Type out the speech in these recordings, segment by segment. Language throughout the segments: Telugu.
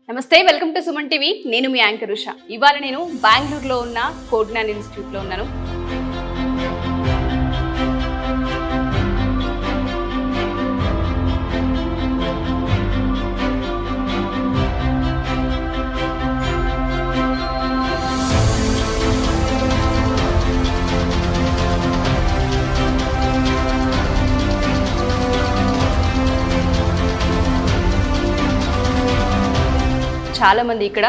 నమస్తే, వెల్కమ్ టు సుమన్ టీవీ. నేను మీ యాంకర్ ఉషా. ఇవాళ నేను బెంగళూరులో ఉన్న కోడ్నాన్ ఇన్స్టిట్యూట్లో ఉన్నాను. చాలామంది ఇక్కడ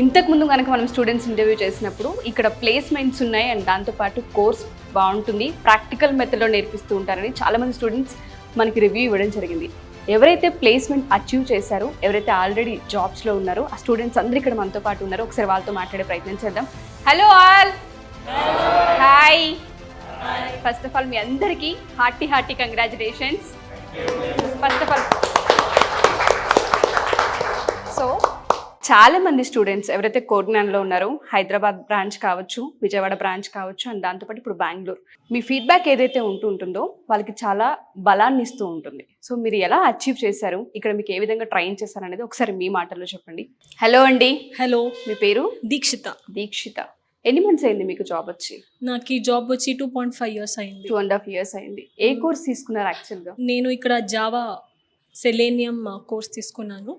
ఇంతకుముందు కనుక మనం స్టూడెంట్స్ ఇంటర్వ్యూ చేసినప్పుడు ఇక్కడ ప్లేస్మెంట్స్ ఉన్నాయి అండ్ దాంతోపాటు కోర్స్ బాగుంటుంది, ప్రాక్టికల్ మెథడ్లో నేర్పిస్తూ ఉంటారని చాలామంది స్టూడెంట్స్ మనకి రివ్యూ ఇవ్వడం జరిగింది. ఎవరైతే ప్లేస్మెంట్ అచీవ్ చేశారో, ఎవరైతే ఆల్రెడీ జాబ్స్లో ఉన్నారో ఆ స్టూడెంట్స్ అందరూ ఇక్కడ మనతో పాటు ఉన్నారో. ఒకసారి వాళ్ళతో మాట్లాడే ప్రయత్నం చేద్దాం. Hello all, hi. First of all మీ అందరికీ hearty congratulations. First of all so చాలా మంది స్టూడెంట్స్ ఎవరైతే కోడ్నాన్లో ఉన్నారో, హైదరాబాద్ బ్రాంచ్ కావచ్చు, విజయవాడ బ్రాంచ్ కావచ్చు అండ్ దాంతోపాటు ఇప్పుడు బెంగళూరు, మీ ఫీడ్బ్యాక్ ఏదైతే ఉంటుందో వాళ్ళకి చాలా బలాన్ని ఇస్తూ ఉంటుంది. సో మీరు ఎలా అచీవ్ చేశారు, ఇక్కడ మీకు ఏ విధంగా ట్రైన్ చేశారు అనేది ఒకసారి మీ మాటల్లో చెప్పండి. హలో అండి. హలో, మీ పేరు? దీక్షిత. ఎన్ని మంత్స్ అయింది మీకు జాబ్ వచ్చి? నాకు ఈ జాబ్ వచ్చి 2.5 years అయింది. 2.5 years అయింది. ఏ కోర్స్ తీసుకున్నారు యాక్చువల్గా? నేను ఇక్కడ జావా సెలేనియం కోర్స్ తీసుకున్నాను.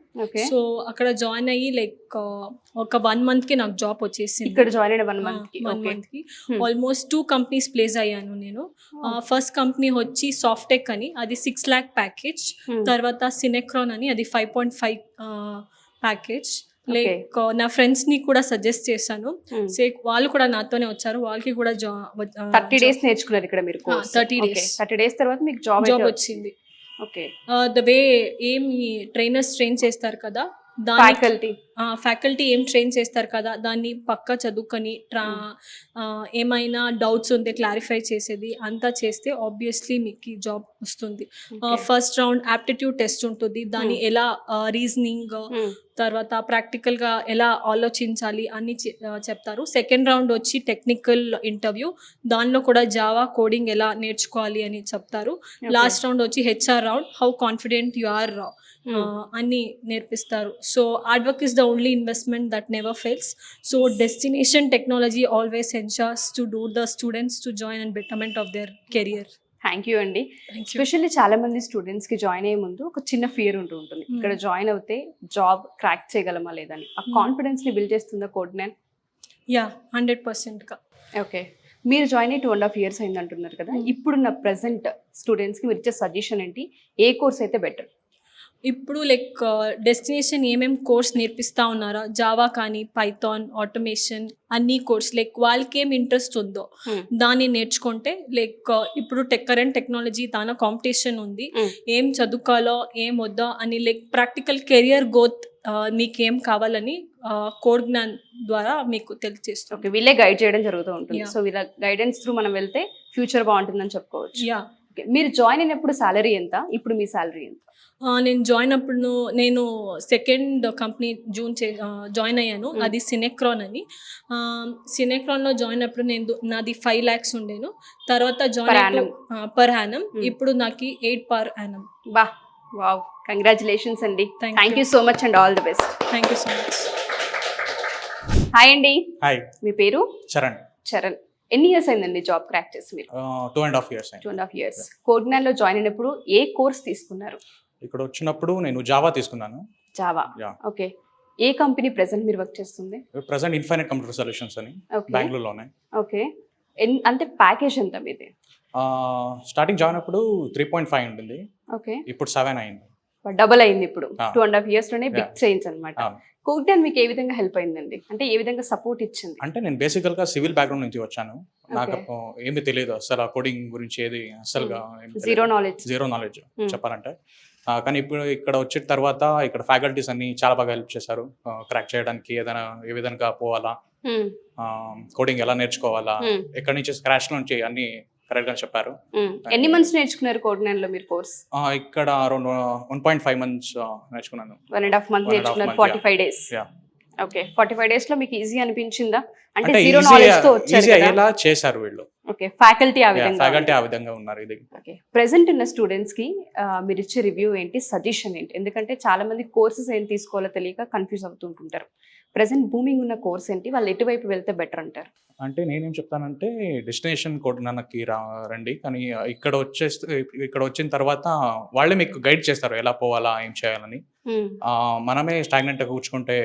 సో అక్కడ జాయిన్ అయ్యి లైక్ ఒక 1 monthకి నాకు జాబ్ వచ్చేసింది. ఇక్కడ జాయిన్ అయిన 1 monthకి ఆల్మోస్ట్ 2 companies ప్లేస్ అయ్యాను నేను. ఫస్ట్ కంపెనీ వచ్చి సాఫ్టెక్ అని, అది 6 lakh ప్యాకేజ్. తర్వాత సినెక్రాన్ అని, అది 5.5 ప్యాకేజ్. లైక్ నా ఫ్రెండ్స్ ని కూడా సజెస్ట్ చేశాను. వాళ్ళు కూడా నాతోనే వచ్చారు, వాళ్ళకి కూడా 30 days నేర్చుకున్నారు ఇక్కడ మీరు. 30 days తర్వాత మీకు జాబ్ వచ్చింది. ఓకే. ద వే ఏమి ట్రైనర్స్ ట్రైన్ చేస్తారు కదా, ఫ్యాకల్టీ ఏం ట్రైన్ చేస్తారు కదా, దాన్ని పక్కా చదువుకొని ఏమైనా డౌట్స్ ఉంటే క్లారిఫై చేసేది అంతా చేస్తే ఆబ్వియస్లీ మీకు జాబ్ వస్తుంది. ఫస్ట్ రౌండ్ యాప్టిట్యూడ్ టెస్ట్ ఉంటుంది, దాన్ని ఎలా రీజనింగ్ తర్వాత ప్రాక్టికల్గా ఎలా ఆలోచించాలి అన్ని చెప్తారు. సెకండ్ రౌండ్ వచ్చి టెక్నికల్ ఇంటర్వ్యూ, దానిలో కూడా జావా కోడింగ్ ఎలా నేర్చుకోవాలి అని చెప్తారు. లాస్ట్ రౌండ్ వచ్చి HR round, how confident you are అన్ని నేర్పిస్తారు. So hard work is the only investment that never fails. So destination technology always ensures to do the students to join and betterment of their career. Thank you అండి. ఎస్పెషల్లీ చాలా మంది స్టూడెంట్స్ కి జాయిన్ అయ్యే ముందు ఒక చిన్న ఫియర్ ఉంటుంది, ఇక్కడ జాయిన్ అవుతే జాబ్ క్రాక్ చేయగలమా లేదని. ఆ కాన్ఫిడెన్స్ ని బిల్డ్ చేస్తుందా కోడ్నాన్? యా, 100%. ఓకే. మీరు జాయిన్ అయ్యి 2.5 years అయింది అంటున్నారు కదా, ఇప్పుడున్న ప్రెసెంట్ స్టూడెంట్స్ కి మీరు ఇచ్చే సజెషన్ ఏంటి? ఏ కోర్స్ అయితే బెటర్? ఇప్పుడు లైక్ డెస్టినేషన్ ఏమేమి కోర్స్ నేర్పిస్తూ ఉన్నారా, జావా కానీ పైథాన్, ఆటోమేషన్ అన్ని కోర్స్ లైక్ వాళ్ళకి ఏం ఇంట్రెస్ట్ ఉందో దాన్ని నేర్చుకుంటే లైక్ ఇప్పుడు కరెంట్ టెక్నాలజీ దాని కాంపిటీషన్ ఉంది, ఏం చదువుకోవాలో ఏం వద్దో అని లైక్ ప్రాక్టికల్ కెరియర్ గ్రోత్ మీకు ఏం కావాలని కోడ్నాన్ ద్వారా మీకు తెలియజేస్తాం. ఓకే, వీళ్ళే గైడ్ చేయడం జరుగుతూ ఉంటుంది. సో వీళ్ళ గైడెన్స్ త్రూ మనం వెళ్తే ఫ్యూచర్ బాగుంటుందని చెప్పుకోవచ్చు. యా. మీరు జాయిన్ అయినప్పుడు సాలరీ ఎంత, ఇప్పుడు మీ సాలరీ ఎంత? నేను జాయిన్ అప్పుడు నేను సెకండ్ కంపెనీ జాయిన్ అయ్యాను, అది సినెక్రాన్ అని. సినెక్రాన్లో జాయిన్ అప్పుడు నాది 5 lakhs ఉండేను. తర్వాత జాయిన్ పర్ యానం, ఇప్పుడు నాకు 8 per annum. వావ్, కంగ్రాచులేషన్స్ అండి. Thank you so much and all the best. Thank you so much. Hi అండి. హాయ్, మీ పేరు? చరణ్. ఎన్ని ఇయర్స్ అయిందండి జాబ్ క్రాక్ చేసి మీరు? 2.5 years. 2.5 years. కోడ్నాన్లో జాయిన్ అయినప్పుడు ఏ కోర్స్ తీసుకున్నారు? ఇక్కడ వచ్చినప్పుడు నేను జావా తీసుకున్నాను. జావా. ఓకే. ఏ కంపెనీ ప్రెసెంట్ మీరు వర్క్ చేస్తుంది? ప్రెసెంట్ ఇన్ఫైనైట్ కంప్యూటర్ సొల్యూషన్స్ అని బెంగళూరులోనే. ఓకే. అంటే ప్యాకేజ్ ఎంత మీది? స్టార్టింగ్ జాయిన్ అప్పుడు 3.5 ఉంటుంది. ఓకే. ఇప్పుడు 7 అయింది, డబుల్ అయింది. ఇప్పుడు 2.5 years లోనే బిగ్ చేంజ్ అన్నమాట. కోడ్నాన్ మీకు ఏ విధంగా హెల్ప్ అయిందండి, అంటే ఏ విధంగా సపోర్ట్ ఇచ్చింది? అంటే నేను బేసికల్గా సివిల్ బ్యాక్గ్రౌండ్ నుంచి వచ్చాను, నాకు ఏమీ తెలియదు అసలు ఆ కోడింగ్ గురించి, ఏది అసలుగా జీరో నాలెడ్జ్ చెప్పాలంటే. కానీ ఇప్పుడు ఇక్కడ వచ్చిన తర్వాత ఇక్కడ ఫ్యాకల్టీస్ అన్ని చాలా బాగా హెల్ప్ చేశారు క్రాక్ చేయడానికి. ఏదైనా ఏ విధంగా పోవాలా, కోడింగ్ ఎలా నేర్చుకోవాలా, ఎక్కడి నుంచి స్క్రాచ్ నుంచి అన్ని కరెక్ట్ గా చెప్పారు. ఎన్ని మంత్స్ నేర్చుకున్నారు కోడ్నాన్ లో మీరు కోర్స్? ఇక్కడ అరౌండ్ 1.5 months నేర్చుకున్నాను. 1.5 months నేర్చుకున్నారు, 45 days. ఓకే 45 డేస్ లో మీకు ఈజీ అనిపించిందా అంటే అంటే జీరో నాలెడ్జ్ తో ఈజీ వచ్చారు కదా అయ్యేలా చేశారు వీళ్ళు. ఓకే ఫ్యాకల్టీ ఆ విధంగా ఫ్యాకల్టీ ఆ విధంగా ఉన్నారు. ఇది ఓకే ప్రెసెంట్ ఉన్న స్టూడెంట్స్ కి మీరు ఇచ్చే రివ్యూ ఏంటి, సజెషన్ ఏంటి? ఎందుకంటే చాలా మంది కోర్సెస్ ఏం తీసుకోవాలో తెలియక కన్ఫ్యూజ్ అవుతుంటుంటారు. ప్రెసెంట్ బూమింగ్ ఉన్న కోర్స్ ఏంటి, వాళ్ళు ఎటువైపు వెళ్తే బెటర్ అంటారు? అంటే నేనేం చెప్తానంటే డెస్టినేషన్ కొట్టడానికి రండి, కానీ ఇక్కడ వచ్చిన తర్వాత వాళ్ళే మీకు గైడ్ చేస్తారు ఎలా పోవాలా ఏం చేయాలని. మనమే స్టాగ్నెంట్ కూర్చుకుంటే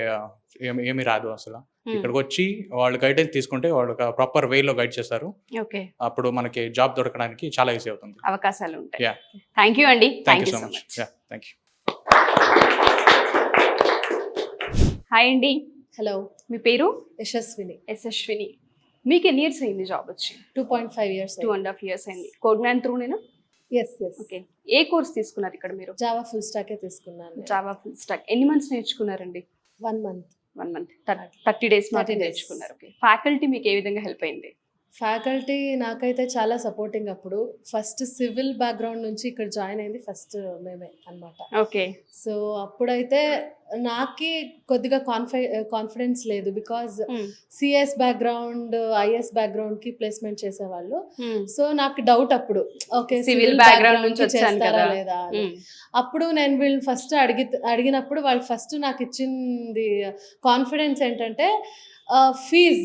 ఏమీ రాదు అసలు. ఇక్కడికి వచ్చి వాళ్ళు గైడెన్స్ తీసుకుంటే వాళ్ళు ప్రాపర్ వేలో గైడ్ చేస్తారు. ఓకే అప్పుడు మనకి జాబ్ దొరకడానికి చాలా ఈజీ అవుతుంది. అవకాశాలు ఉంటాయి. యా థ్యాంక్ యూ అండి. Thank you so much. Yeah thank you. Hi అండి, హలో, మీ పేరు? యశస్విని. యశస్విని. మీకు ఎన్ని ఇయర్స్ అయింది జాబ్ వచ్చి? 2.5 years. 2.5 years అయింది. కోడ్మ్యాన్ త్రూ నేను. Yes yes. ఓకే, ఏ కోర్స్ తీసుకున్నారు ఇక్కడ మీరు? జావా ఫుల్ స్టాకే తీసుకున్నాను. Java full stack. ఎన్ని మంత్స్ నేర్చుకున్నారండి? 1 month. 1 month. 30 days మాత్రం 30 days. నేర్చుకున్నారు. ఓకే, ఫ్యాకల్టీ మీకు ఏ విధంగా హెల్ప్ అయింది? ఫ్యాకల్టీ నాకైతే చాలా సపోర్టింగ్. అప్పుడు ఫస్ట్ సివిల్ బ్యాక్గ్రౌండ్ నుంచి ఇక్కడ జాయిన్ అయింది ఫస్ట్ మేమే అన్నమాట. ఓకే సో అప్పుడైతే నాకి కొద్దిగా కాన్ఫిడెన్స్ లేదు, బికాజ్ సిఎస్ బ్యాక్గ్రౌండ్ ఐఎస్ బ్యాక్గ్రౌండ్కి ప్లేస్మెంట్ చేసేవాళ్ళు. సో నాకు డౌట్ అప్పుడు, ఓకే సివిల్ బ్యాక్గ్రౌండ్ నుంచి వచ్చాను చేస్తారా కదా. లేదా అని. అప్పుడు నేను వీళ్ళని ఫస్ట్ అడిగినప్పుడు వాళ్ళు ఫస్ట్ నాకు ఇచ్చింది కాన్ఫిడెన్స్ ఏంటంటే ఫీజ్.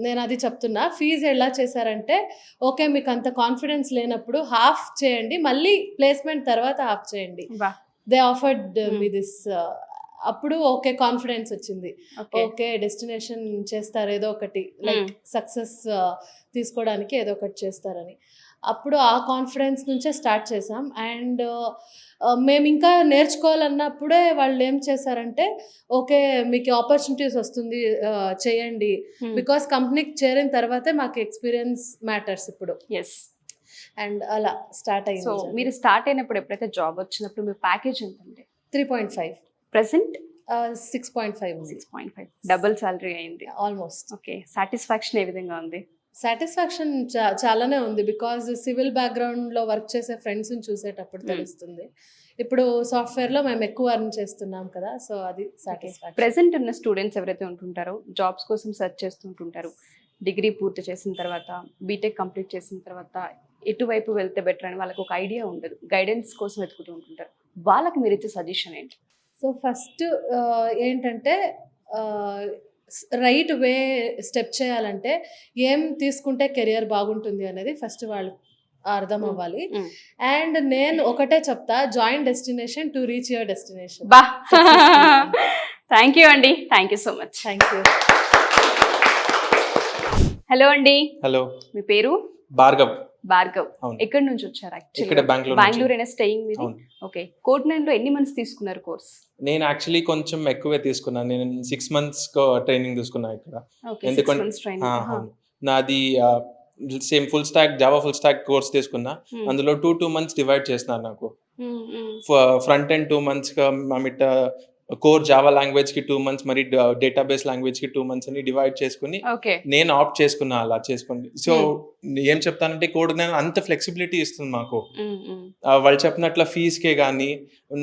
నేను అది చెప్తున్నా, ఫీజు ఎలా చేశారంటే, ఓకే మీకు అంత కాన్ఫిడెన్స్ లేనప్పుడు హాఫ్ చేయండి, మళ్ళీ ప్లేస్మెంట్ తర్వాత హాఫ్ చేయండి. They offered me this. అప్పుడు ఓకే కాన్ఫిడెన్స్ వచ్చింది. ఓకే డెస్టినేషన్ చేస్తారు ఏదో ఒకటి, లైక్ సక్సెస్ తీసుకోవడానికి ఏదో ఒకటి చేస్తారని. అప్పుడు ఆ కాన్ఫిడెన్స్ నుంచే స్టార్ట్ చేసాం. అండ్ మేము ఇంకా నేర్చుకోవాలన్నప్పుడే వాళ్ళు ఏం చేశారంటే, ఓకే మీకు ఆపర్చునిటీస్ వస్తుంది చేయండి, బికాస్ కంపెనీకి చేరిన తర్వాతే మాకు ఎక్స్పీరియన్స్ మ్యాటర్స్ ఇప్పుడు. ఎస్. అండ్ అలా స్టార్ట్ సో అయింది. మీరు స్టార్ట్ అయినప్పుడు ఎప్పుడైతే జాబ్ వచ్చినప్పుడు మీ ప్యాకేజ్ ఎంత అండి? 3.5. ప్రెసెంట్ 6.5 ఉంది. 6.5 డబుల్ సాలరీ అయింది ఆల్మోస్ట్. ఓకే, సాటిస్ఫాక్షన్ ఏ విధంగా ఉంది? సాటిస్ఫాక్షన్ చాలానే ఉంది, బికాజ్ సివిల్ బ్యాక్గ్రౌండ్లో వర్క్ చేసే ఫ్రెండ్స్ని చూసేటప్పుడు తెలుస్తుంది. ఇప్పుడు సాఫ్ట్వేర్లో మేము ఎక్కువ అర్న్ చేస్తున్నాం కదా, సో అది సాటిస్ఫాక్షన్. ప్రెసెంట్ ఉన్న స్టూడెంట్స్ ఎవరైతే ఉంటుంటారో జాబ్స్ కోసం సెర్చ్ చేస్తుంటుంటారు, డిగ్రీ పూర్తి చేసిన తర్వాత బీటెక్ కంప్లీట్ చేసిన తర్వాత ఎటువైపు వెళ్తే బెటర్ అని వాళ్ళకి ఒక ఐడియా ఉండదు, గైడెన్స్ కోసం వెతుకుతూ ఉంటుంటారు, వాళ్ళకి మీరు ఇచ్చే సజెషన్ ఏంటి? సో ఫస్ట్ ఏంటంటే రైట్ వే స్టెప్ చేయాలంటే ఏం తీసుకుంటే కెరియర్ బాగుంటుంది అనేది ఫస్ట్ వాళ్ళు అర్థం అవ్వాలి. అండ్ నేను ఒకటే చెప్తా, join destination to reach your destination. బా, థ్యాంక్ యూ అండి, thank you so much. Thank you. Hello అండి, హలో, మీ పేరు? భార్గవ్. భార్గవ్. అవును. ఎక్కడి నుంచి వచ్చారు? ఇక్కడ బెంగళూరు అయినా స్టేయింగ్ మీది? అవును. ఓకే, కోడ్9 లో ఎన్ని మంత్స్ తీసుకున్నారు కోర్స్? నేను యాక్చువల్లీ కొంచెం ఎక్కువే తీసుకున్నాను. నేను 6 months ట్రైనింగ్ తీసుకున్నాను ఇక్కడ. ఓకే, ఎందుకంటే 6 months training. అవును, నాది same full stack Java full stack course తీసుకున్నా. అందులో 2 months డివైడ్ చేస్తున్నారు నాకు. ఫ్రంట్ ఎండ్ 2 months మిట్ట కోర్ జావా లాంగ్వేజ్ కి 2 months, మరి డేటాబేస్ లాంగ్వేజ్ కి 2 months అని డివైడ్ చేసుకుని నేను ఆప్ట్ చేసుకున్నా అలా చేసుకోండి. సో ఏం చెప్తానంటే కోడ్9 అంత ఫ్లెక్సిబిలిటీ ఇస్తుంది మాకు. వాళ్ళు చెప్పినట్ల ఫీజ్కే కానీ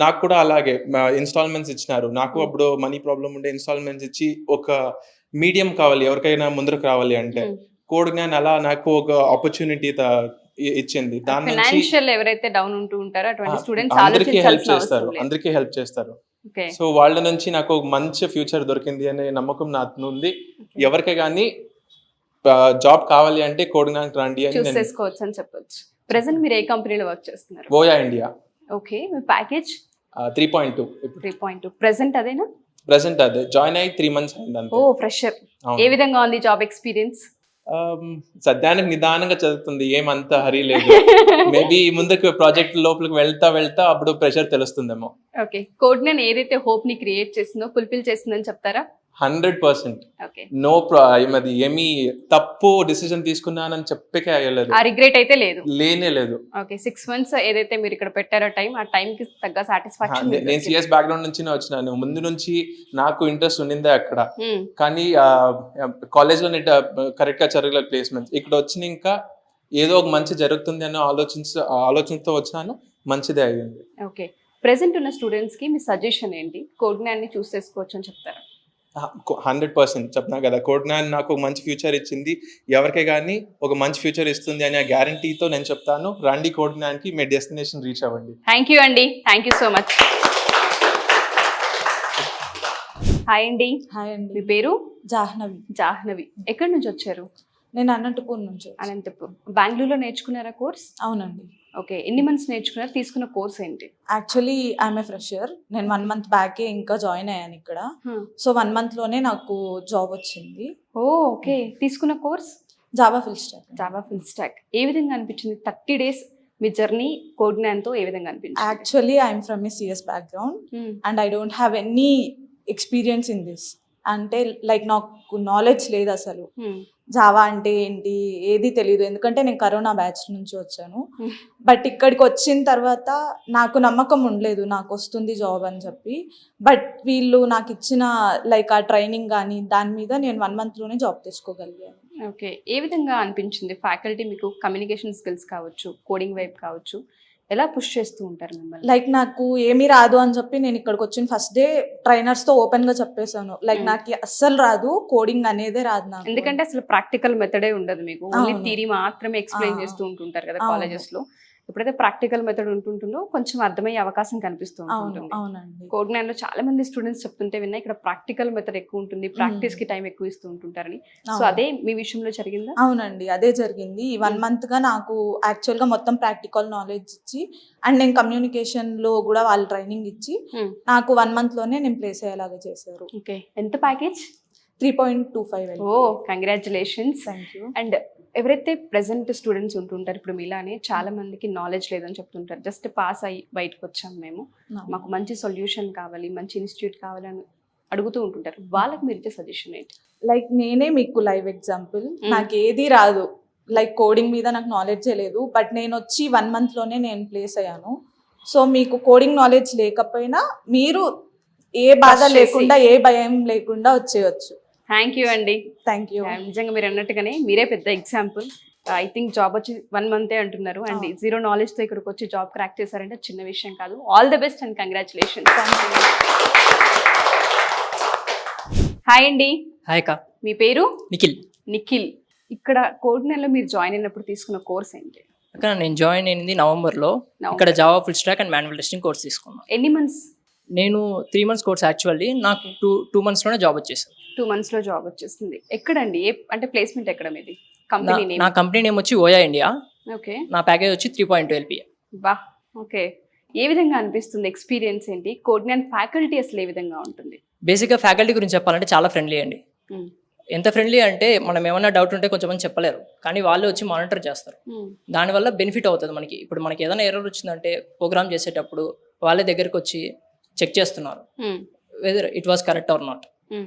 నాకు కూడా అలాగే ఇన్స్టాల్మెంట్స్ ఇచ్చినారు. నాకు అప్పుడు మనీ ప్రాబ్లం ఉండే, ఇన్స్టాల్మెంట్స్ ఇచ్చి ఒక మీడియం కావాలి ఎవరికైనా ముందరకు రావాలి అంటే, కోడ్9 అలా నాకు ఒక ఆపర్చునిటీ ఇచ్చింది. దాని నుంచి ఫైనాన్షియల్ ఎవరైతే డౌన్ ఉంటూ ఉంటారో అటువంటి స్టూడెంట్స్ అందరికీ హెల్ప్ చేస్తారు. సో వాళ్ళ నుంచి నాకు ఒక మంచి ఫ్యూచర్ దొరికింది అనే నమ్మకం నాకు ఉంది. ఎవరికి కానీ జాబ్ కావాలి అంటే కోడ్9 రండి అని చూస్ చేసుకోవచ్చు అని చెప్పొచ్చు. ప్రెసెంట్ మీరు ఏ కంపెనీలో వర్క్ చేస్తున్నారు? ఓయా ఇండియా. ఓకే, మీ ప్యాకేజ్ 3.2. 3.2 ప్రెసెంట్ అదేనా? ప్రెసెంట్ అదే. జాయిన్ అయ్యి 3 months అయింది అంతే. ఓ ఫ్రెషర్. ఏ విధంగా ఉంది జాబ్ ఎక్స్పీరియన్స్? సద్యానికి నిదానంగా చదువుతుంది, ఏమంత హరీ లేదు. మేబీ ముందుకు ప్రాజెక్ట్ లోపలికి వెళ్తా అప్పుడు ప్రెషర్ తెలుస్తుందేమో. ఓకే, కోడ్9 ఏదైతే హోప్ ని క్రియేట్ చేసిందో ఫుల్ఫిల్ చేసిందని చెప్తారా? 100%. ఓకే, నో అది ఏమి తప్పు డిసిజన్ తీసుకున్నానని చెప్పకే అయ్యలేదు, ఆ రిగ్రెట్ అయితే లేదు, లేనే లేదు. ఓకే, 6 months ఏదైతే మీరు ఇక్కడ పెట్టారో టైం, ఆ టైం కి తగ్గ సాటిస్ఫాక్షన్. నేను సిఎస్ బ్యాక్గ్రౌండ్ నుంచి వచ్చినాను, ముందు నుంచి నాకు ఇంట్రెస్ట్ ఉండిందే అక్కడ. కానీ కాలేజ్ లో కరెక్ట్ గా జరగలేదు ప్లేస్మెంట్స్. ఇక్కడ వచ్చిన ఇంకా ఏదో ఒక మంచి జరుగుతుంది అనే ఆలోచనతో వచ్చినాను, మంచిదే అయ్యింది. ఓకే, ప్రెసెంట్ ఉన్న స్టూడెంట్స్ కి మీ సజెషన్ ఏంటి? కోడ్9 ని చూస్ చేసుకోవచ్చు అని చెప్తారా? 100% చెప్తున్నా కదా, కోడ్9 నాకు ఒక మంచి ఫ్యూచర్ ఇచ్చింది. ఎవరికే కానీ ఒక మంచి ఫ్యూచర్ ఇస్తుంది అనే గ్యారంటీతో నేను చెప్తాను, రండి కోడ్9కి, మీ డెస్టినేషన్ రీచ్ అవ్వండి. థ్యాంక్ యూ అండి, thank you so much. Hi అండి, హాయ్ అండి. మీ పేరు? జాహ్నవి. జాహ్నవి. ఎక్కడి నుంచి వచ్చారు? నేను అనంతపూర్ నుంచి వచ్చాను. అనంతపూర్. బెంగళూరులో నేర్చుకున్నారా కోర్స్? అవునండి. ఓకే, ఎన్ని మంత్స్ నేర్చుకున్నారు? తీసుకున్న కోర్స్ ఏంటి? Actually I'm a fresher. నేను 1 month బ్యాకే ఇంకా జాయిన్ అయ్యాను ఇక్కడ. సో 1 month లోనే నాకు జాబ్ వచ్చింది. ఓ ఓకే, తీసుకున్న course Java full stack. Java full stack. ఏ విధంగా అనిపించింది 30 days మీ జర్నీ కోడ్9తో? ఏ విధంగా అనిపించింది? Actually I'm from A CS background and I don't have any experience in this. అంటే లైక్ నాకు నాలెడ్జ్ లేదు అసలు జావా అంటే ఏంటి ఏది తెలియదు, ఎందుకంటే నేను కరోనా బ్యాచ్ నుంచి వచ్చాను. బట్ ఇక్కడికి వచ్చిన తర్వాత నాకు నమ్మకం ఉండలేదు నాకు వస్తుంది జాబ్ అని చెప్పి. బట్ వీళ్ళు నాకు ఇచ్చిన లైక్ ఆ ట్రైనింగ్ కానీ దాని మీద నేను 1 month లోనే జాబ్ తెచ్చుకోగలిగాను. ఓకే, ఏ విధంగా అనిపించింది? ఫ్యాకల్టీ మీకు కమ్యూనికేషన్ స్కిల్స్ కావచ్చు, కోడింగ్ వైపు కావచ్చు, ఎలా పుష్ చేస్తూ ఉంటారు మిమ్మల్ని? లైక్ నాకు ఏమీ రాదు అని చెప్పి నేను ఇక్కడికి వచ్చిన ఫస్ట్ డే ట్రైనర్స్తో ఓపెన్గా చెప్పేశాను, లైక్ నాకు అస్సలు రాదు, కోడింగ్ అనేదే రాదు నాకు. ఎందుకంటే అసలు ప్రాక్టికల్ మెథడే ఉండదు మీకు, ఓన్లీ అవును. థియరీ మాత్రమే ఎక్స్ప్లెయిన్ చేస్తూ ఉంటుంటారు కదా అవును. కాలేజెస్ లో. ఎప్పుడైతే ప్రాక్టికల్ మెథడ్ ఉంటుంటుందో కొంచెం అర్థమయ్యే అవకాశం కనిపిస్తూ అవును ఉంటుంది. అవునండి. కోడ్9లో చాలా మంది స్టూడెంట్స్ చెప్తుంటే విన్నా, ఇక్కడ ప్రాక్టికల్ మెథడ్ ఎక్కువ ఉంటుంది, ప్రాక్టీస్ కి టైం ఎక్కువ ఇస్తూ ఉంటుంటారని. సో అవును. అదే మీ విషయంలో జరిగిందా? అవునండి, అదే జరిగింది. ఈ 1 month గా నాకు యాక్చువల్గా మొత్తం ప్రాక్టికల్ నాలెడ్జ్ ఇచ్చి అండ్ నేను కమ్యూనికేషన్ లో కూడా వాళ్ళు ట్రైనింగ్ ఇచ్చి నాకు 1 month లోనే నేను ప్లేస్ అయ్యేలాగా చేశారు. ఓకే, ఎంత ప్యాకేజ్? 3.25. ఓ కంగ్రాచులేషన్స్. Thank you. అండ్ ఎవరైతే ప్రెసెంట్ స్టూడెంట్స్ ఉంటుంటారు ఇప్పుడు మీలానే, చాలా మందికి నాలెడ్జ్ లేదని చెప్తుంటారు, జస్ట్ పాస్ అయ్యి బయటకు వచ్చాం మేము, మాకు మంచి సొల్యూషన్ కావాలి, మంచి ఇన్స్టిట్యూట్ కావాలని అడుగుతూ ఉంటుంటారు, వాళ్ళకి మీరు ఇచ్చే సజెషన్ ఏంటి? లైక్ నేనే మీకు లైవ్ ఎగ్జాంపుల్. నాకు ఏది రాదు, లైక్ కోడింగ్ మీద నాకు నాలెడ్జే లేదు. బట్ నేను వచ్చి 1 month లోనే నేను ప్లేస్ అయ్యాను. సో మీకు కోడింగ్ నాలెడ్జ్ లేకపోయినా మీరు ఏ బాధ Trust లేకుండా ఏ భయం లేకుండా వచ్చేయచ్చు. థ్యాంక్ యూ అండి. Thank you. నిజంగా మీరు అన్నట్టుగానే మీరే పెద్ద ఎగ్జాంపుల్. ఐ థింక్ జాబ్ వచ్చి 1 month అంటున్నారు అండ్ జీరో నాలెడ్జ్ తో ఇక్కడికి వచ్చి జాబ్ క్రాక్ చేశారంటే చిన్న విషయం కాదు. All the best and congratulations. Hi అండి. హాయ్ అక్క. మీ పేరు? నిఖిల్. నిఖిల్. ఇక్కడ కోడ్9లో మీరు జాయిన్ అయినప్పుడు తీసుకున్న కోర్స్ ఏంటి? అక్క నేను జాయిన్ అయింది నవంబర్లో. ఇక్కడ Java full stock and manual testing course తీసుకున్నాను. ఎన్ని మంత్స్? నేను 3 months కోర్స్ యాక్చువల్లీ. నాకు 2 monthsలోనే జాబ్ వచ్చేసింది. 2 months లో జాబ్ వచ్చేసింది. ఎక్కడండి? అంటే ప్లేస్మెంట్ ఎక్కడ మీది? Company name? నా కంపెనీ నేమ్ వచ్చి ఓయా ఇండియా. ఓకే. నా ప్యాకేజ్ వచ్చి 3.2 LPA. బా ఓకే. ఏ విధంగా అనిపిస్తుంది? ఎక్స్పీరియన్స్ ఏంటి? కోడ్9 ఫ్యాకల్టీ అసలు ఏ విధంగా ఉంటుంది? బేసిక్గా ఫ్యాకల్టీ గురించి చెప్పాలంటే చాలా ఫ్రెండ్లీ అండి. ఎంత ఫ్రెండ్లీ అంటే మనం ఏమన్నా డౌట్ ఉంటే కొంచెం మంది చెప్పలేరు, కానీ వాళ్ళే వచ్చి మానిటర్ చేస్తారు. దానివల్ల బెనిఫిట్ అవుతుంది మనకి. ఇప్పుడు మనకి ఏదైనా ఎర్రర్ వచ్చిందంటే ప్రోగ్రామ్ చేసేటప్పుడు వాళ్ళే దగ్గరికి వచ్చి చెక్ చేస్తున్నారు whether it was correct or not.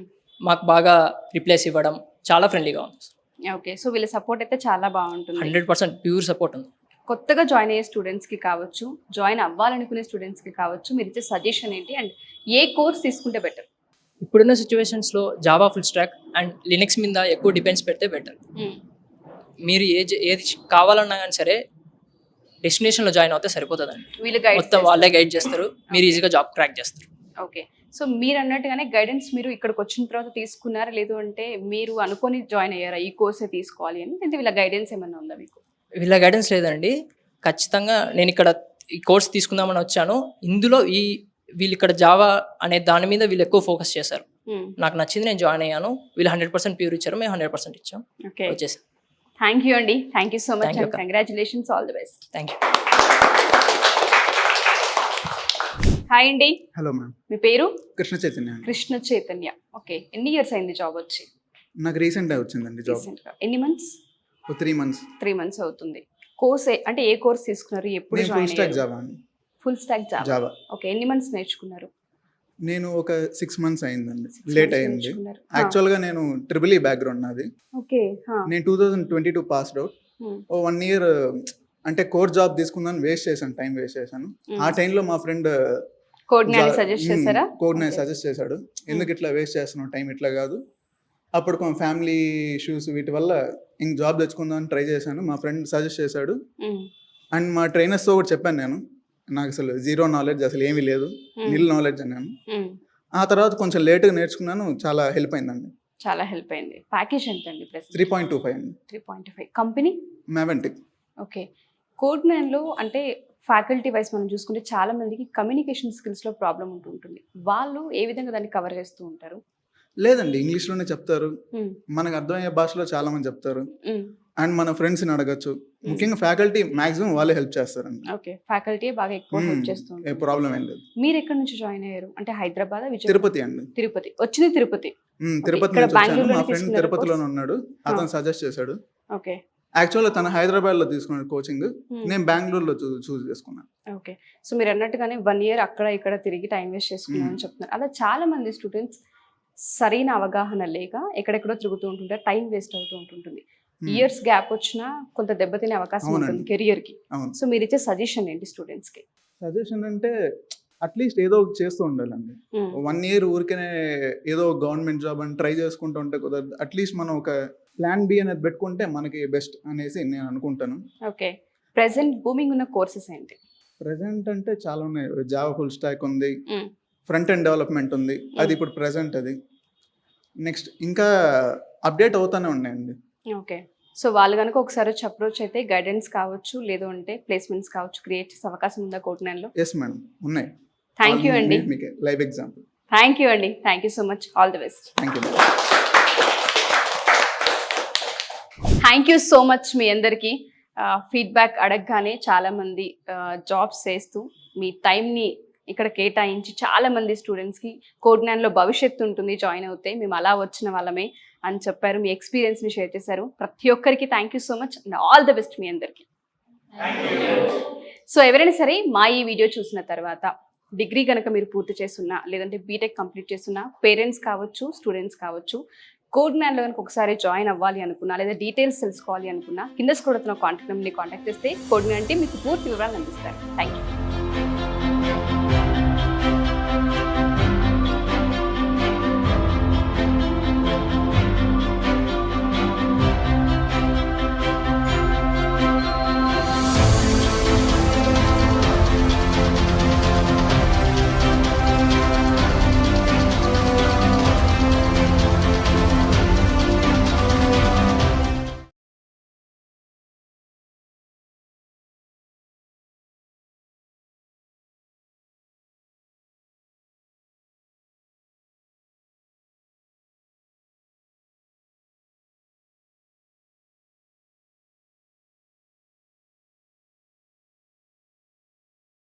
మాకు బాగా రిప్లేస్ ఇవ్వడం చాలా ఫ్రెండ్లీగా ఉంది. ఓకే, సో వీళ్ళ సపోర్ట్ అయితే చాలా బాగుంటుంది. 100% ప్యూర్ సపోర్ట్ ఉంది. కొత్తగా జాయిన్ అయ్యే స్టూడెంట్స్కి కావచ్చు, జాయిన్ అవ్వాలనుకునే స్టూడెంట్స్కి కావచ్చు, మీరు ఇచ్చే సజెషన్ ఏంటి అండ్ ఏ కోర్స్ తీసుకుంటే బెటర్? ఇప్పుడున్న సిచ్యువేషన్స్లో Java full stock and Linux మీద ఎక్కువ డిపెండ్స్ పెడితే బెటర్. మీరు ఏది కావాలన్నా కానీ సరే డెస్టినేషన్లో జాయిన్ అవుతే సరిపోతుందండి. వీళ్ళు గైడ్ మొత్తం వాళ్ళే గైడ్ చేస్తారు, మీరు ఈజీగా జాబ్ క్రాక్ చేస్తారు. ఓకే, సో మీరు అన్నట్టుగానే గైడెన్స్ మీరు ఇక్కడికి వచ్చిన తర్వాత తీసుకున్నారా, లేదు అంటే మీరు అనుకొని జాయిన్ అయ్యారా ఈ కోర్సే తీసుకోవాలి అని? అంటే వీళ్ళ గైడెన్స్ ఏమైనా ఉందా మీకు? వీళ్ళ గైడెన్స్ లేదండి. ఖచ్చితంగా నేను ఇక్కడ ఈ కోర్స్ తీసుకుందామని వచ్చాను. ఇందులో వీళ్ళు ఇక్కడ జావా అనే దాని మీద వీళ్ళు ఎక్కువ ఫోకస్ చేశారు. నాకు నచ్చింది, నేను జాయిన్ అయ్యాను. వీళ్ళు 100% ప్యూర్ ఇచ్చారు, మేము 100% ఇచ్చాం. ఓకే, వచ్చేసి థ్యాంక్ యూ అండి. Thank you so much Thank you, and congratulations. All the best. Thank you. Hi అండి. Hello ma'am. మీ పేరు? కృష్ణ చైతన్య అండి. కృష్ణ చైతన్య. ఓకే, ఎన్ని ఇయర్స్ అయింది జాబ్ వచ్చి? నాకు రీసెంట్గా వచ్చిందండి జాబ్. రీసెంట్గా. ఎన్ని మంత్స్? 3 months. 3 months అవుతుంది. కోర్స్ అంటే ఏ కోర్స్ తీసుకున్నారు, ఎప్పుడు నేను ఫుల్ జాయిన్ స్టాక్ అయ్యారు? జావా అండి. Full stack Java. Java okay, ఎన్ని మంత్స్ నేర్చుకున్నారు? నేను ఒక 6 months అయిందండి. 6 లేట్ months అయింది. నేర్చుకున్నారు. యాక్చువల్గా నేను ట్రిపుల్ ఈ బ్యాక్గ్రౌండ్ నాది. ఓకే. నేను 2022 పాస్డ్ అవుట్. ఓ 1 year అంటే కోర్ జాబ్ తీసుకుందాని వేస్ట్ చేశాను, టైం వేస్ట్ చేశాను. ఆ టైంలో మా ఫ్రెండ్ కోడ్9 సజెస్ట్ చేశారా? కోడ్9 సజెస్ట్ చేశాడు, ఎందుకు ఇట్లా వేస్ట్ చేస్తున్నావు టైం, ఇట్లా కాదు. అప్పుడు కొంచెం ఫ్యామిలీ ఇష్యూస్ వీటి వల్ల ఇంక జాబ్ తెచ్చుకుందామని ట్రై చేశాను. మా ఫ్రెండ్ సజెస్ట్ చేశాడు అండ్ మా ట్రైనర్స్తో కూడా చెప్పాను. నేను నాకు అసలు జీరో నాలెడ్జ్, అసలు ఏమీ లేదు, నిల్ నాలెడ్జ్ అన్నాను. ఆ తర్వాత కొంచెం లేట్గా నేర్చుకున్నాను, చాలా హెల్ప్ అయిందండి. చాలా హెల్ప్ అయింది. ప్యాకేజ్ ఎంత అండి ప్రెసెంట్? 3.25 అండి. 3.5. కంపెనీ? మ్యావెంటిక్. ఓకే. కోడ్9లో అంటే ఫ్యాకల్టీ వైస్ మనం చూసుకుంటే చాలా మందికి కమ్యూనికేషన్ స్కిల్స్లో ప్రాబ్లం ఉంటుంటుంది. వాళ్ళు ఏ విధంగా దాన్ని కవర్ చేస్తూ ఉంటారు? లేదండి, ఇంగ్లీష్లోనే చెప్తారు, మ్మ్. మనకు అర్థమయ్యే భాషలో చాలా మంది చెప్తారు. మ్మ్. అండ్ మన ఫ్రెండ్స్ని అడగచ్చు. ముఖ్యంగా ఫ్యాకల్టీ మాక్సిమం వాళ్ళే హెల్ప్ చేస్తారండి. ఓకే. ఫ్యాకల్టీ బాగా ఎక్కువ హెల్ప్ చేస్తూ ఏ ఉంటారు. ప్రాబ్లం ఏం లేదు. మీరు ఎక్కడి నుంచి జాయిన్ అయ్యారు? అంటే హైదరాబాద్, తిరుపతి అండి. తిరుపతి. వచ్చింది తిరుపతి. తిరుపతి ఇక్కడ నుంచి వచ్చాను. బెంగళూరులోనే మా ఫ్రెండ్ తీసుకున్నారా తిరుపతిలోనే course? ఉన్నాడు, అతను సజెస్ట్ చేశాడు. ఓకే. యాక్చువల్గా తను హైదరాబాద్లో తీసుకున్నాడు కోచింగ్, మ్మ్. నేను బెంగళూరులో చూస్ చేసుకున్నాను. ఓకే. సో మీరు అన్నట్టుగానే 1 year అక్కడ ఇక్కడ తిరిగి టైం వేస్ట్ చేసుకున్నారని చెప్తున్నారు. అలా చాలా మంది స్టూడెంట్స్ సరైన అవగాహన లేక ఎక్కడెక్కడో తిరుగుతూ ఉంటుంటారు, టైం వేస్ట్ అవుతూ ఉంటుంటుంది. ఇయర్స్ గ్యాప్ వచ్చినా కొంత దెబ్బతినే అవకాశం అవునండి. ఉంటుంది కెరియర్కి. అవును. సో మీరు ఇచ్చే సజెషన్ ఏంటి స్టూడెంట్స్కి? సజెషన్ అంటే అట్లీస్ట్ ఏదో ఒకటి చేస్తూ ఉండాలండి. 1 year ఊరికనే ఏదో గవర్నమెంట్ జాబ్ అని ట్రై చేసుకుంటూ ఉంటే కుదరదు. అట్లీస్ట్ మనం ఒక ప్లాన్ బి అనేది పెట్టుకుంటే మనకి బెస్ట్ అనేసి నేను అనుకుంటాను. ఓకే. ప్రెసెంట్ బూమింగ్ ఉన్న కోర్సెస్ ఏంటి? ప్రెసెంట్ అంటే చాలా ఉన్నాయి. జావా ఫుల్ స్టాక్ ఉంది, మ్మ్. ఫ్రంట్ ఎండ్ డెవలప్మెంట్ ఉంది, అది ఇప్పుడు ప్రెసెంట్. అది నెక్స్ట్ ఇంకా అప్డేట్ అవుతానే ఉన్నాయండి. ఓకే. సో వాళ్ళు కనుక ఒకసారి వచ్చి అప్రోచ్ అయితే గైడెన్స్ కావచ్చు, లేదు అంటే ప్లేస్మెంట్స్ కావచ్చు క్రియేట్ చేసే అవకాశం ఉందా కోడ్9లో? ఎస్ మేడం, ఉన్నాయి. థ్యాంక్ యూ అండి. మీకు లైవ్ ఎగ్జాంపుల్. థ్యాంక్ యూ అండి. Thank you so much. All the best. Thank you. Thank you so much మీ అందరికీ. ఫీడ్బ్యాక్ అడగగానే చాలామంది జాబ్స్ చేస్తూ మీ టైంని ఇక్కడ కేటాయించి చాలామంది స్టూడెంట్స్కి కోడ్9లో భవిష్యత్తు ఉంటుంది, జాయిన్ అవుతే మేము అలా వచ్చిన వాళ్ళమే అని చెప్పారు. మీ ఎక్స్పీరియన్స్ని షేర్ చేశారు. ప్రతి ఒక్కరికి thank you so much and all the best మీ అందరికీ. సో ఎవరైనా సరే మా ఈ వీడియో చూసిన తర్వాత డిగ్రీ కనుక మీరు పూర్తి చేస్తున్నా, లేదంటే బీటెక్ కంప్లీట్ చేస్తున్నా, పేరెంట్స్ కావచ్చు, స్టూడెంట్స్ కావచ్చు, కోడ్9లో కనుక ఒకసారి జాయిన్ అవ్వాలి అనుకున్నా, లేదా డీటెయిల్స్ తెలుసుకోవాలి అనుకున్నా, కింద స్క్రోల్ అవుతున్న కాంటాక్ట్ నెంబర్ని కాంటాక్ట్ చేస్తే కోడ్9 అంటే మీకు పూర్తి వివరాలు అందిస్తారు. Thank you.